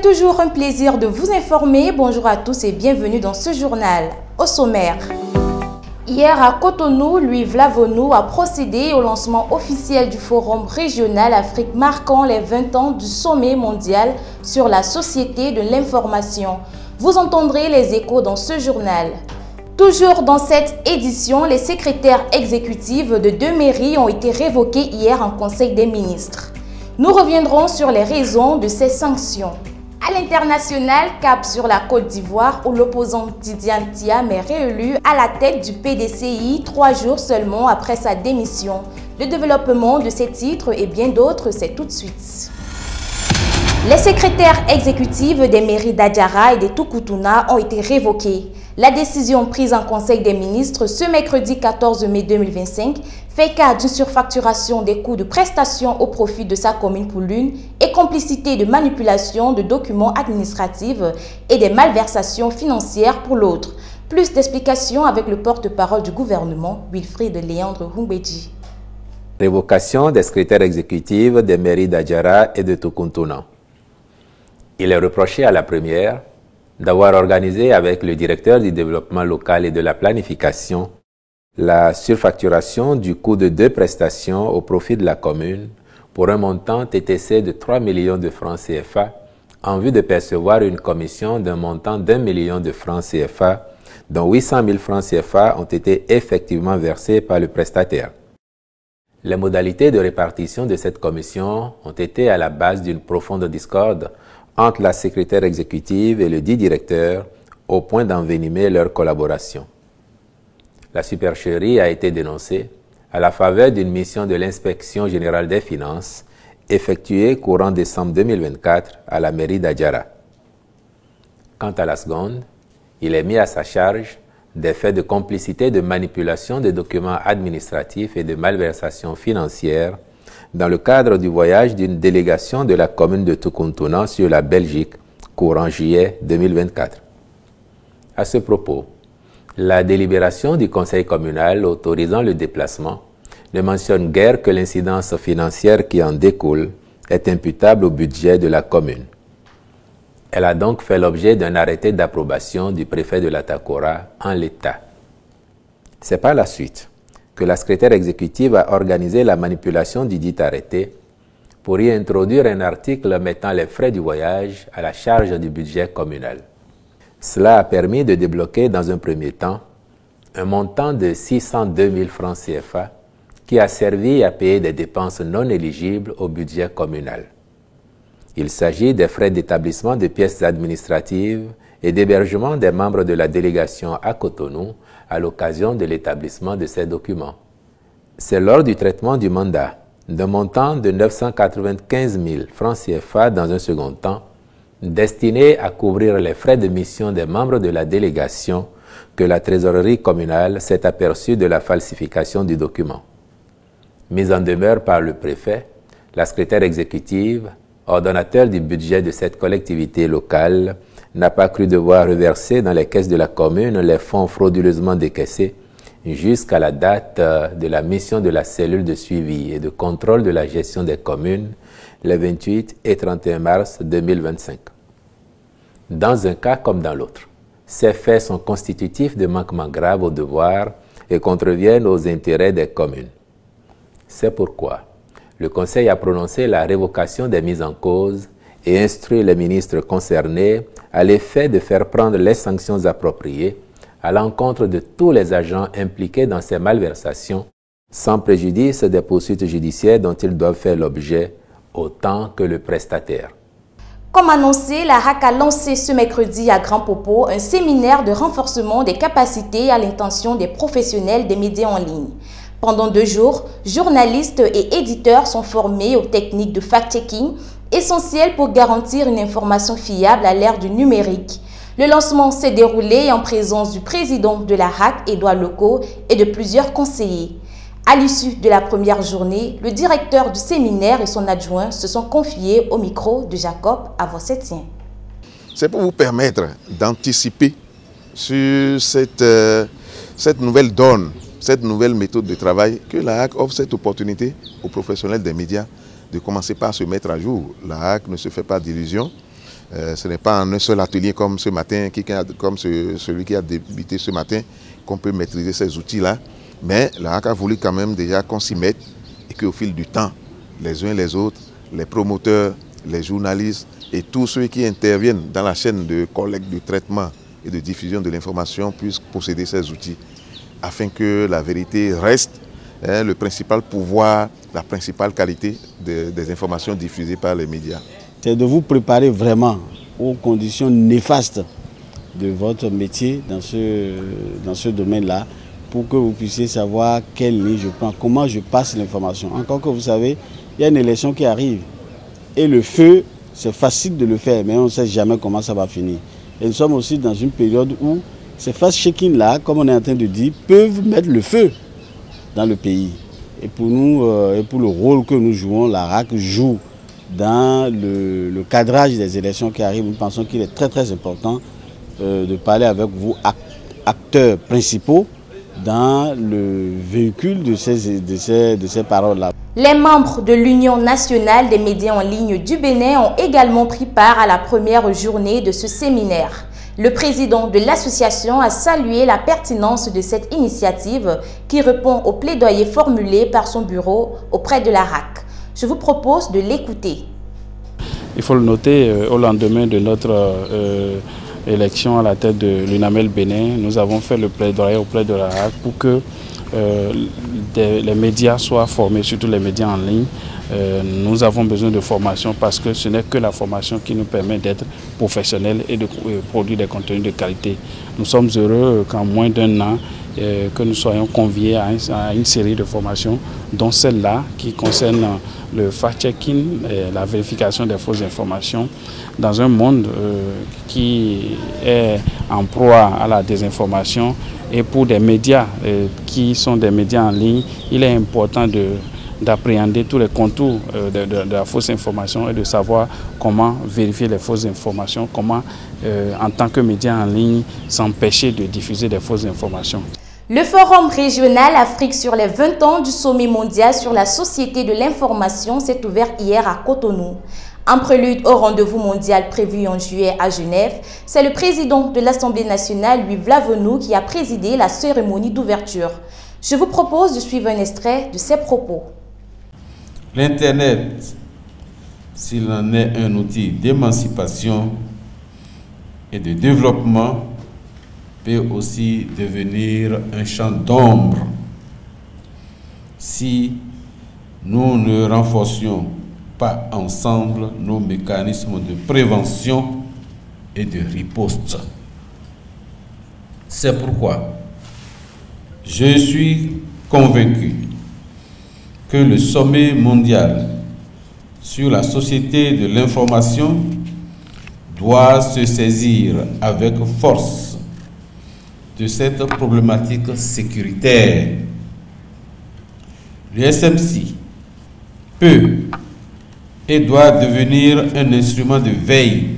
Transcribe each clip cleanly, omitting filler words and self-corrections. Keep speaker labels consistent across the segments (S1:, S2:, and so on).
S1: C'est toujours un plaisir de vous informer. Bonjour à tous et bienvenue dans ce journal. Au sommaire. Hier à Cotonou, Louis Vlavonou a procédé au lancement officiel du Forum régional Afrique marquant les 20 ans du sommet mondial sur la société de l'information. Vous entendrez les échos dans ce journal. Toujours dans cette édition, les secrétaires exécutifs de 2 mairies ont été révoqués hier en Conseil des ministres. Nous reviendrons sur les raisons de ces sanctions. À l'international, cap sur la Côte d'Ivoire où l'opposant Tidiane Thiam est réélu à la tête du PDCI 3 jours seulement après sa démission. Le développement de ces titres et bien d'autres, c'est tout de suite. Les secrétaires exécutifs des mairies d'Adjara et de Tukutuna ont été révoqués. La décision prise en Conseil des ministres ce mercredi 14 mai 2025 fait cas d'une surfacturation des coûts de prestation au profit de sa commune pour l'une et complicité de manipulation de documents administratifs et des malversations financières pour l'autre. Plus d'explications avec le porte-parole du gouvernement, Wilfried Léandre Humbedji.
S2: Révocation des secrétaires exécutifs des mairies d'Adjara et de Tukutuna. Il est reproché à la première d'avoir organisé avec le directeur du développement local et de la planification la surfacturation du coût de 2 prestations au profit de la commune pour un montant TTC de 3 millions de francs CFA en vue de percevoir une commission d'un montant d'1 million de francs CFA dont 800 000 francs CFA ont été effectivement versés par le prestataire. Les modalités de répartition de cette commission ont été à la base d'une profonde discorde entre la secrétaire exécutive et le dit directeur au point d'envenimer leur collaboration. La supercherie a été dénoncée à la faveur d'une mission de l'Inspection générale des finances effectuée courant décembre 2024 à la mairie d'Adjara. Quant à la seconde, il est mis à sa charge des faits de complicité de manipulation des documents administratifs et de malversation financière dans le cadre du voyage d'une délégation de la commune de Tukutuna sur la Belgique, courant juillet 2024. À ce propos, la délibération du conseil communal autorisant le déplacement ne mentionne guère que l'incidence financière qui en découle est imputable au budget de la commune. Elle a donc fait l'objet d'un arrêté d'approbation du préfet de la Takora en l'état. C'est par la suite que la secrétaire exécutive a organisé la manipulation du dit arrêté pour y introduire un article mettant les frais du voyage à la charge du budget communal. Cela a permis de débloquer dans un premier temps un montant de 602 000 francs CFA qui a servi à payer des dépenses non éligibles au budget communal. Il s'agit des frais d'établissement de pièces administratives et d'hébergement des membres de la délégation à Cotonou à l'occasion de l'établissement de ces documents. C'est lors du traitement du mandat d'un montant de 995 000 francs CFA dans un second temps, destiné à couvrir les frais de mission des membres de la délégation, que la trésorerie communale s'est aperçue de la falsification du document. Mise en demeure par le préfet, la secrétaire exécutive, ordonnateur du budget de cette collectivité locale, n'a pas cru devoir reverser dans les caisses de la commune les fonds frauduleusement décaissés jusqu'à la date de la mission de la cellule de suivi et de contrôle de la gestion des communes les 28 et 31 mars 2025. Dans un cas comme dans l'autre, ces faits sont constitutifs de manquements graves aux devoirs et contreviennent aux intérêts des communes. C'est pourquoi le Conseil a prononcé la révocation des mises en cause et instruit les ministres concernés à l'effet de faire prendre les sanctions appropriées à l'encontre de tous les agents impliqués dans ces malversations, sans préjudice des poursuites judiciaires dont ils doivent faire l'objet, autant que le prestataire.
S1: Comme annoncé, la RAC a lancé ce mercredi à Grand Popo un séminaire de renforcement des capacités à l'intention des professionnels des médias en ligne. Pendant 2 jours, journalistes et éditeurs sont formés aux techniques de fact-checking, essentielles pour garantir une information fiable à l'ère du numérique. Le lancement s'est déroulé en présence du président de la RAC, Édouard Leco, et de plusieurs conseillers. À l'issue de la première journée, le directeur du séminaire et son adjoint se sont confiés au micro de Jacob Avossetien.
S3: C'est pour vous permettre d'anticiper sur cette nouvelle donne, cette nouvelle méthode de travail, que la HAC offre cette opportunité aux professionnels des médias de commencer par se mettre à jour. La HAC ne se fait pas d'illusions. Ce n'est pas en un seul atelier comme ce matin, comme celui qui a débuté ce matin, qu'on peut maîtriser ces outils-là. Mais la HAC a voulu quand même déjà qu'on s'y mette et qu'au fil du temps, les uns et les autres, les promoteurs, les journalistes et tous ceux qui interviennent dans la chaîne de collecte, de traitement et de diffusion de l'information puissent posséder ces outils afin que la vérité reste le principal pouvoir, la principale qualité des informations diffusées par les médias.
S4: C'est de vous préparer vraiment aux conditions néfastes de votre métier dans ce domaine-là pour que vous puissiez savoir quelle ligne je prends, comment je passe l'information. Encore que vous savez, il y a une élection qui arrive et le feu, c'est facile de le faire, mais on ne sait jamais comment ça va finir. Et nous sommes aussi dans une période où ces fast-checking-là, comme on est en train de dire, peuvent mettre le feu dans le pays. Et pour nous, et pour le rôle que nous jouons, la HAC joue dans le cadrage des élections qui arrivent. Nous pensons qu'il est très très important de parler avec vous, acteurs principaux, dans le véhicule de ces paroles-là.
S1: Les membres de l'Union nationale des médias en ligne du Bénin ont également pris part à la première journée de ce séminaire. Le président de l'association a salué la pertinence de cette initiative qui répond au plaidoyer formulé par son bureau auprès de la HAC. Je vous propose de l'écouter.
S5: Il faut le noter, au lendemain de notre élection à la tête de l'UNAMEL Bénin, nous avons fait le plaidoyer auprès de la HAC pour que les médias soient formés, surtout les médias en ligne. Nous avons besoin de formation parce que ce n'est que la formation qui nous permet d'être professionnels et de produire des contenus de qualité. Nous sommes heureux qu'en moins d'un an, que nous soyons conviés à une série de formations, dont celle-là qui concerne le fact-checking, la vérification des fausses informations, dans un monde qui est en proie à la désinformation. Et pour des médias qui sont des médias en ligne, il est important d'appréhender tous les contours de la fausse information et de savoir comment vérifier les fausses informations, comment en tant que média en ligne s'empêcher de diffuser des fausses informations.
S1: Le Forum régional Afrique sur les 20 ans du sommet mondial sur la société de l'information s'est ouvert hier à Cotonou. En prélude au rendez-vous mondial prévu en juillet à Genève, c'est le président de l'Assemblée nationale, Louis Vlavenou, qui a présidé la cérémonie d'ouverture. Je vous propose de suivre un extrait de ses propos.
S6: L'Internet, s'il en est un outil d'émancipation et de développement, peut aussi devenir un champ d'ombre si nous ne renforcions pas ensemble nos mécanismes de prévention et de riposte. C'est pourquoi je suis convaincu que le sommet mondial sur la société de l'information doit se saisir avec force de cette problématique sécuritaire. Le SMC peut et doit devenir un instrument de veille,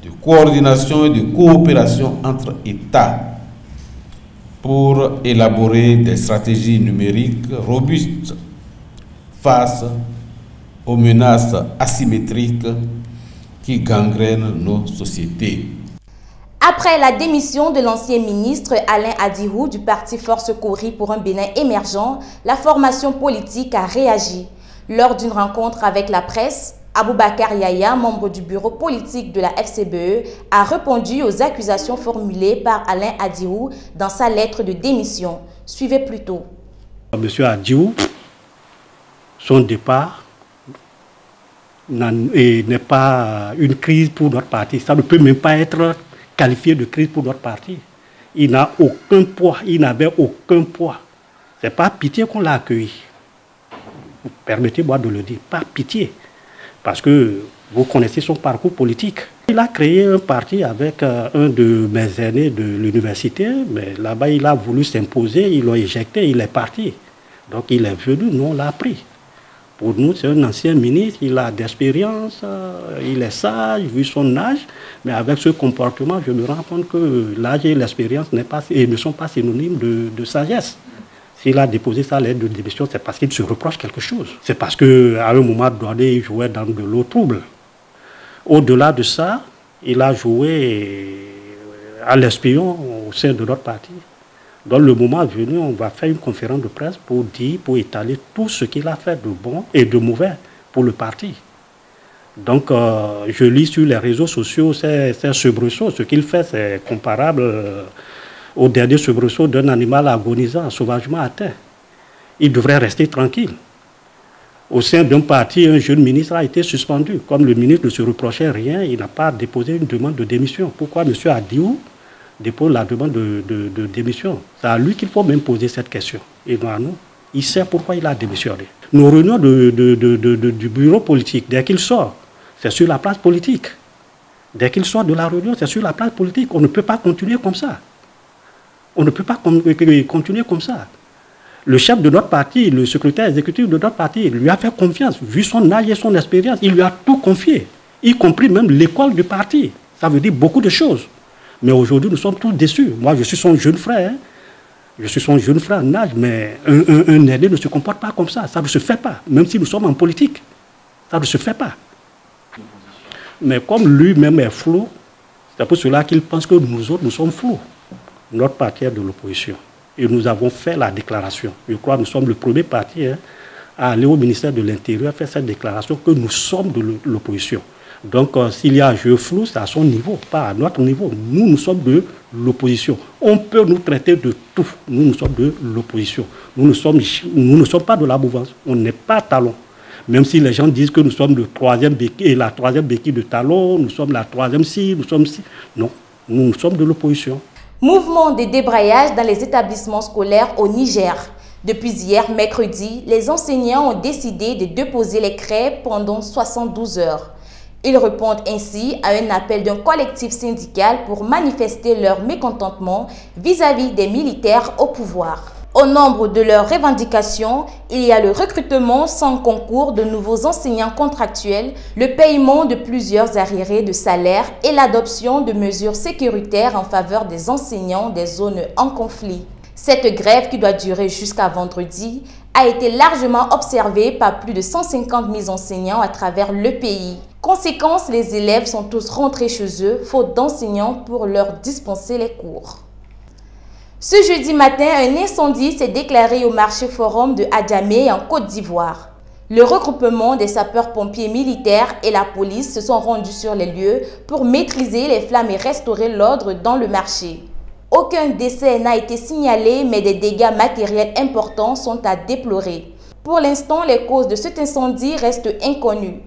S6: de coordination et de coopération entre États pour élaborer des stratégies numériques robustes face aux menaces asymétriques qui gangrènent nos sociétés.
S1: Après la démission de l'ancien ministre Alain Adirou du parti Force Kori pour un Bénin émergent, la formation politique a réagi. Lors d'une rencontre avec la presse, Aboubakar Yaya, membre du bureau politique de la FCBE, a répondu aux accusations formulées par Alain Adirou dans sa lettre de démission. Suivez plutôt.
S7: Monsieur Adirou, son départ n'est pas une crise pour notre parti. Ça ne peut même pas être qualifié de crise pour notre parti. Il n'a aucun poids, il n'avait aucun poids. Ce n'est pas pitié qu'on l'a accueilli. Permettez-moi de le dire, pas pitié. Parce que vous connaissez son parcours politique. Il a créé un parti avec un de mes aînés de l'université, mais là-bas il a voulu s'imposer, ils l'ont éjecté, il est parti. Donc il est venu, nous on l'a pris. Pour nous, c'est un ancien ministre, il a d'expérience, il est sage, vu son âge, mais avec ce comportement, je me rends compte que l'âge et l'expérience ne sont pas synonymes de sagesse. S'il a déposé sa lettre de démission, c'est parce qu'il se reproche quelque chose. C'est parce qu'à un moment donné, il jouait dans de l'eau trouble. Au-delà de ça, il a joué à l'espion au sein de notre parti. Dans le moment venu, on va faire une conférence de presse pour étaler tout ce qu'il a fait de bon et de mauvais pour le parti. Donc, je lis sur les réseaux sociaux ces soubresauts. Ce qu'il fait, c'est comparable au dernier soubresaut d'un animal agonisant, sauvagement atteint. Il devrait rester tranquille. Au sein d'un parti, un jeune ministre a été suspendu. Comme le ministre ne se reprochait rien, il n'a pas déposé une demande de démission. Pourquoi M. Adiou dépose la demande de démission? C'est à lui qu'il faut même poser cette question. Et non à nous. Il sait pourquoi il a démissionné. Nos réunions du bureau politique, dès qu'il sort, c'est sur la place politique. Dès qu'il sort de la réunion, c'est sur la place politique. On ne peut pas continuer comme ça. On ne peut pas continuer comme ça. Le chef de notre parti, le secrétaire exécutif de notre parti, lui a fait confiance. Vu son âge et son expérience, il lui a tout confié, y compris même l'école du parti. Ça veut dire beaucoup de choses. Mais aujourd'hui, nous sommes tous déçus. Moi, je suis son jeune frère. Hein. Je suis son jeune frère en âge, mais un aîné ne se comporte pas comme ça. Ça ne se fait pas, même si nous sommes en politique. Ça ne se fait pas. Mais comme lui-même est flou, c'est pour cela qu'il pense que nous autres, nous sommes flous. Notre parti est de l'opposition. Et nous avons fait la déclaration. Je crois que nous sommes le premier parti à aller au ministère de l'Intérieur faire cette déclaration que nous sommes de l'opposition. Donc, s'il y a un jeu flou, c'est à son niveau, pas à notre niveau. Nous, nous sommes de l'opposition. On peut nous traiter de tout. Nous sommes de l'opposition. Nous ne sommes pas de la mouvance. On n'est pas Talon. Même si les gens disent que nous sommes le troisième béquille, la troisième béquille de Talon, nous sommes la troisième ci, nous sommes ci. Non, nous sommes de l'opposition.
S1: Mouvement de débrayage dans les établissements scolaires au Niger. Depuis hier, mercredi, les enseignants ont décidé de déposer les crêpes pendant 72 heures. Ils répondent ainsi à un appel d'un collectif syndical pour manifester leur mécontentement vis-à-vis des militaires au pouvoir. Au nombre de leurs revendications, il y a le recrutement sans concours de nouveaux enseignants contractuels, le paiement de plusieurs arriérés de salaire et l'adoption de mesures sécuritaires en faveur des enseignants des zones en conflit. Cette grève, qui doit durer jusqu'à vendredi, a été largement observée par plus de 150 000 enseignants à travers le pays. Conséquence, les élèves sont tous rentrés chez eux, faute d'enseignants pour leur dispenser les cours. Ce jeudi matin, un incendie s'est déclaré au marché Forum de Adjamé en Côte d'Ivoire. Le regroupement des sapeurs-pompiers militaires et la police se sont rendus sur les lieux pour maîtriser les flammes et restaurer l'ordre dans le marché. Aucun décès n'a été signalé, mais des dégâts matériels importants sont à déplorer. Pour l'instant, les causes de cet incendie restent inconnues.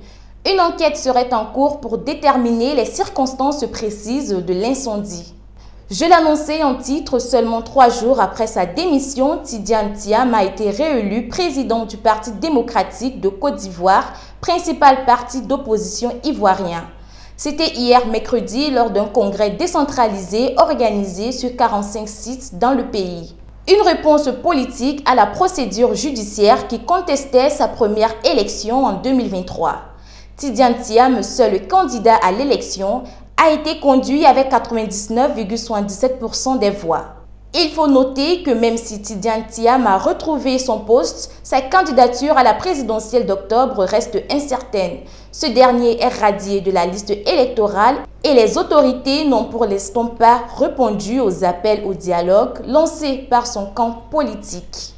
S1: Une enquête serait en cours pour déterminer les circonstances précises de l'incendie. Je l'annonçais en titre, seulement 3 jours après sa démission, Tidiane Thiam a été réélu président du Parti démocratique de Côte d'Ivoire, principal parti d'opposition ivoirien. C'était hier mercredi lors d'un congrès décentralisé organisé sur 45 sites dans le pays. Une réponse politique à la procédure judiciaire qui contestait sa première élection en 2023. Tidiane Thiam, seul candidat à l'élection, a été conduit avec 99,77% des voix. Il faut noter que même si Tidiane Thiam a retrouvé son poste, sa candidature à la présidentielle d'octobre reste incertaine. Ce dernier est radié de la liste électorale et les autorités n'ont pour l'instant pas répondu aux appels au dialogue lancés par son camp politique.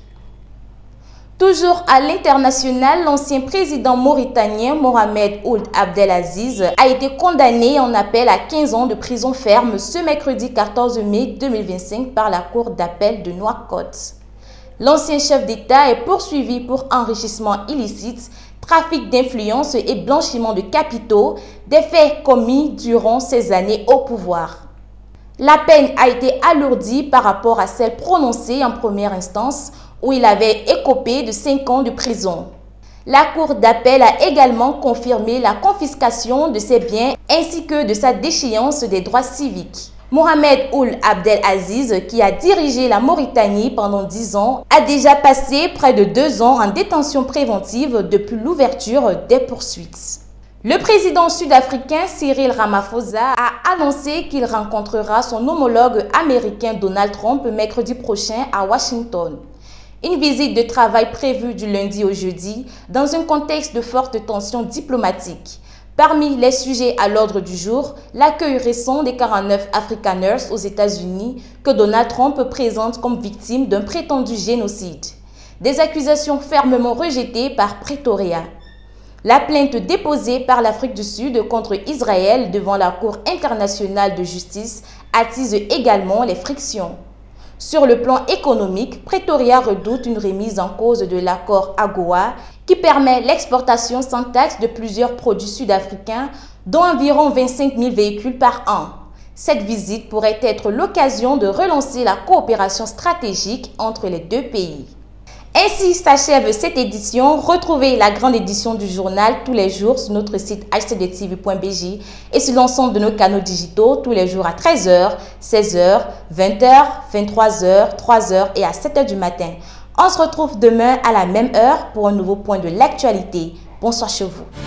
S1: Toujours à l'international, l'ancien président mauritanien Mohamed Ould Abdelaziz a été condamné en appel à 15 ans de prison ferme ce mercredi 14 mai 2025 par la cour d'appel de Nouakchott. L'ancien chef d'État est poursuivi pour enrichissement illicite, trafic d'influence et blanchiment de capitaux, des faits commis durant ses années au pouvoir. La peine a été alourdie par rapport à celle prononcée en première instance, où il avait écopé de 5 ans de prison. La cour d'appel a également confirmé la confiscation de ses biens ainsi que de sa déchéance des droits civiques. Mohamed Ould Abdelaziz, qui a dirigé la Mauritanie pendant 10 ans, a déjà passé près de 2 ans en détention préventive depuis l'ouverture des poursuites. Le président sud-africain Cyril Ramaphosa a annoncé qu'il rencontrera son homologue américain Donald Trump mercredi prochain à Washington. Une visite de travail prévue du lundi au jeudi dans un contexte de forte tension diplomatique. Parmi les sujets à l'ordre du jour, l'accueil récent des 49 Afrikaners aux États-Unis que Donald Trump présente comme victimes d'un prétendu génocide. Des accusations fermement rejetées par Pretoria. La plainte déposée par l'Afrique du Sud contre Israël devant la Cour internationale de justice attise également les frictions. Sur le plan économique, Pretoria redoute une remise en cause de l'accord AGOA qui permet l'exportation sans taxe de plusieurs produits sud-africains, dont environ 25 000 véhicules par an. Cette visite pourrait être l'occasion de relancer la coopération stratégique entre les deux pays. Ainsi s'achève cette édition. Retrouvez la grande édition du journal tous les jours sur notre site hcdtv.bj et sur l'ensemble de nos canaux digitaux tous les jours à 13h, 16h, 20h, 23h, 3h et à 7h du matin. On se retrouve demain à la même heure pour un nouveau point de l'actualité. Bonsoir chez vous.